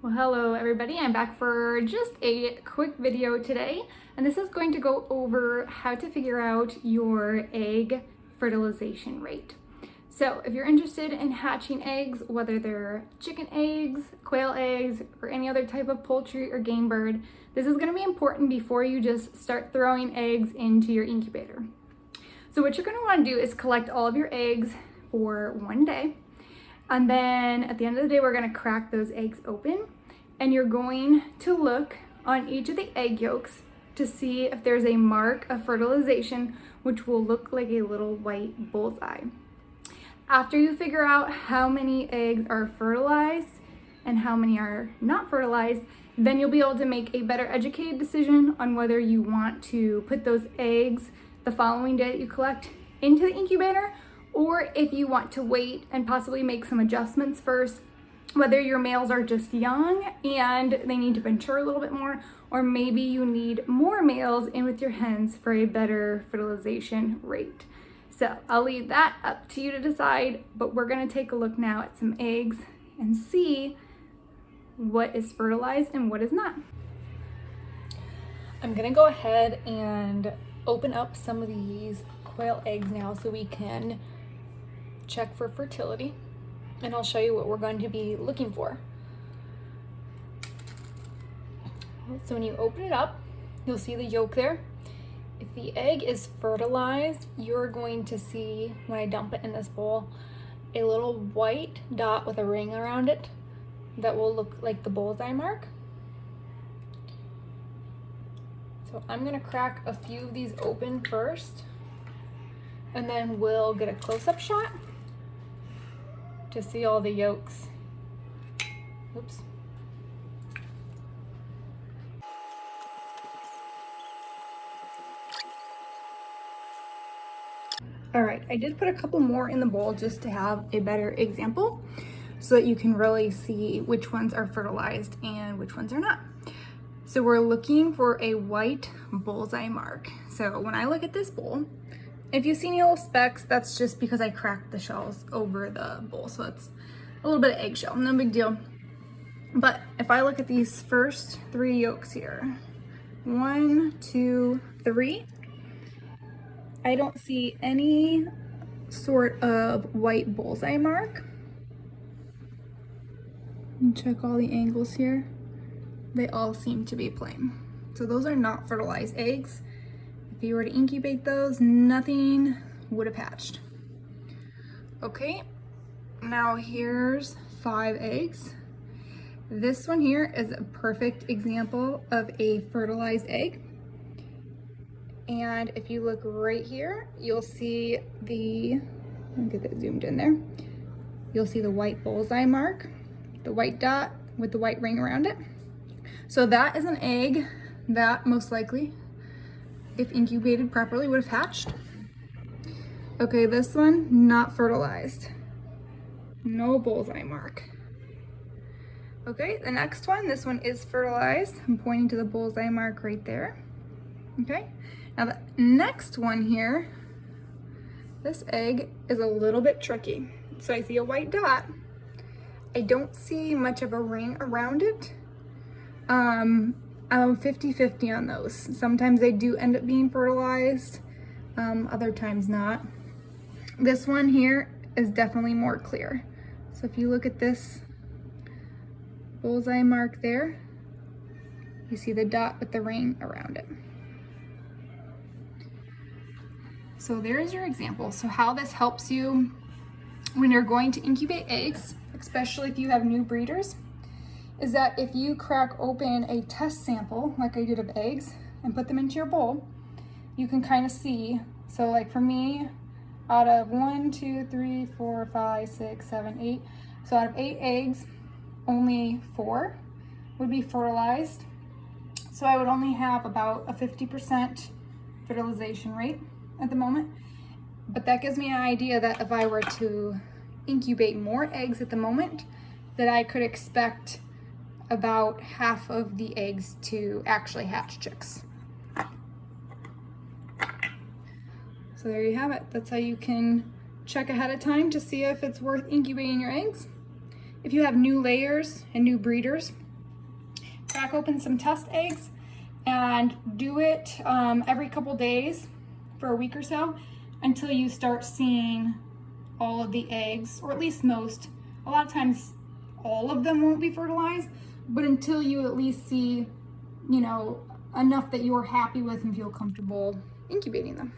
Well, hello everybody. I'm back for just a quick video today, and this is going to go over how to figure out your egg fertilization rate. So if you're interested in hatching eggs, whether they're chicken eggs, quail eggs, or any other type of poultry or game bird, this is going to be important before you just start throwing eggs into your incubator. So what you're going to want to do is collect all of your eggs for one day. And then at the end of the day, we're going to crack those eggs open, and you're going to look on each of the egg yolks to see if there's a mark of fertilization, which will look like a little white bullseye. After you figure out how many eggs are fertilized and how many are not fertilized, then you'll be able to make a better educated decision on whether you want to put those eggs the following day that you collect into the incubator, or if you want to wait and possibly make some adjustments first, whether your males are just young and they need to mature a little bit more, or maybe you need more males in with your hens for a better fertilization rate. So I'll leave that up to you to decide, but we're gonna take a look now at some eggs and see what is fertilized and what is not. I'm gonna go ahead and open up some of these quail eggs now so we can check for fertility, and I'll show you what we're going to be looking for. So when you open it up, you'll see the yolk there. If the egg is fertilized, you're going to see, when I dump it in this bowl, a little white dot with a ring around it that will look like the bullseye mark. So I'm gonna crack a few of these open first, and then we'll get a close-up shot to see all the yolks. Oops. All right, I did put a couple more in the bowl just to have a better example so that you can really see which ones are fertilized and which ones are not. So we're looking for a white bullseye mark. So when I look at this bowl, if you see any little specks, that's just because I cracked the shells over the bowl. So it's a little bit of eggshell, no big deal. But if I look at these first three yolks here, 1, 2, 3, I don't see any sort of white bullseye mark. And check all the angles here. They all seem to be plain. So those are not fertilized eggs. If you were to incubate those, nothing would have hatched. Okay, now here's 5 eggs. This one here is a perfect example of a fertilized egg. And if you look right here, you'll see the, let me get that zoomed in there. You'll see the white bullseye mark, the white dot with the white ring around it. So that is an egg that most likely, if incubated properly, would have hatched. Okay, this one, not fertilized. No bullseye mark. Okay, the next one, this one is fertilized. I'm pointing to the bullseye mark right there. Okay, now the next one here, this egg is a little bit tricky. So I see a white dot. I don't see much of a ring around it. I'm 50-50 on those. Sometimes they do end up being fertilized, other times not. This one here is definitely more clear. So if you look at this bullseye mark there, you see the dot with the ring around it. So there's your example. So how this helps you when you're going to incubate eggs, especially if you have new breeders, is that if you crack open a test sample, like I did of eggs, and put them into your bowl, you can kind of see. So like for me, out of 1, 2, 3, 4, 5, 6, 7, 8, so out of 8 eggs, only 4 would be fertilized. So I would only have about a 50% fertilization rate at the moment. But that gives me an idea that if I were to incubate more eggs at the moment, that I could expect about half of the eggs to actually hatch chicks. So there you have it. That's how you can check ahead of time to see if it's worth incubating your eggs. If you have new layers and new breeders, crack open some test eggs and do it every couple days for a week or so until you start seeing all of the eggs, or at least most. A lot of times all of them won't be fertilized, but until you at least see, you know, enough that you're happy with and feel comfortable incubating them.